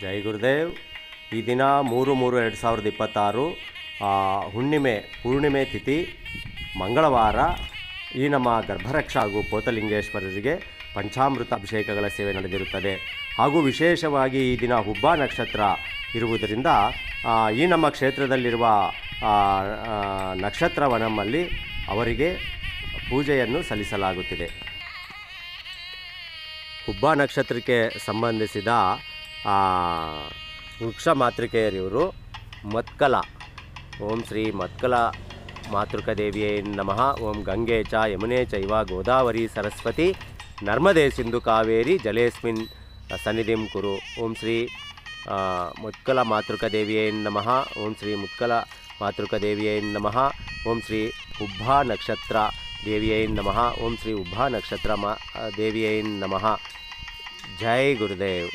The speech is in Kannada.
ಜೈ ಗುರುದೇವ್. ಈ ದಿನ 3/3/2026 ಪೂರ್ಣಿಮೆ ತಿಥಿ ಮಂಗಳವಾರ. ಈ ನಮ್ಮ ಗರ್ಭರಕ್ಷ ಹಾಗೂ ಪೋತಲಿಂಗೇಶ್ವರರಿಗೆ ಪಂಚಾಮೃತ ಅಭಿಷೇಕಗಳ ಸೇವೆ ನಡೆದಿರುತ್ತದೆ. ಹಾಗೂ ವಿಶೇಷವಾಗಿ ಈ ದಿನ ಹುಬ್ಬ ನಕ್ಷತ್ರ ಇರುವುದರಿಂದ ಈ ನಮ್ಮ ಕ್ಷೇತ್ರದಲ್ಲಿರುವ ನಕ್ಷತ್ರವನಮಲ್ಲಿ ಅವರಿಗೆ ಪೂಜೆಯನ್ನು ಸಲ್ಲಿಸಲಾಗುತ್ತಿದೆ. ಹುಬ್ಬ ನಕ್ಷತ್ರಕ್ಕೆ ಸಂಬಂಧಿಸಿದ ವೃಕ್ಷ ಮಾತೃಕೆಯರಿವರು ಮತ್ಕಲ. ಓಂ ಶ್ರೀ ಮತ್ಕಲ ಮಾತೃಕದೇವಿಯೇ ನಮಃ. ಓಂ ಗಂಗೆ ಚ ಯಮುನೆ ಚೈವ ಗೋದಾವರಿ ಸರಸ್ವತಿ ನರ್ಮದೆ ಸಿಂಧು ಕಾವೇರಿ ಜಲೇಸ್ಮಿನ್ ಸನ್ನಿಧಿಂ ಕುರು. ಓಂ ಶ್ರೀ ಮುತ್ಕಲ ಮಾತೃಕದೇವಿಯೇ ನಮಃ. ಓಂ ಶ್ರೀ ಮುತ್ಕಲ ಮಾತೃಕದೇವಿಯೇ ನಮಃ. ಓಂ ಶ್ರೀ ಹುಬ್ಬ ನಕ್ಷತ್ರ ದೇವಿಯೇ ನಮಃ. ಓಂ ಶ್ರೀ ಹುಬ್ಬ ನಕ್ಷತ್ರ ದೇವಿಯೇ ನಮಃ. ಜೈ ಗುರುದೇವ್.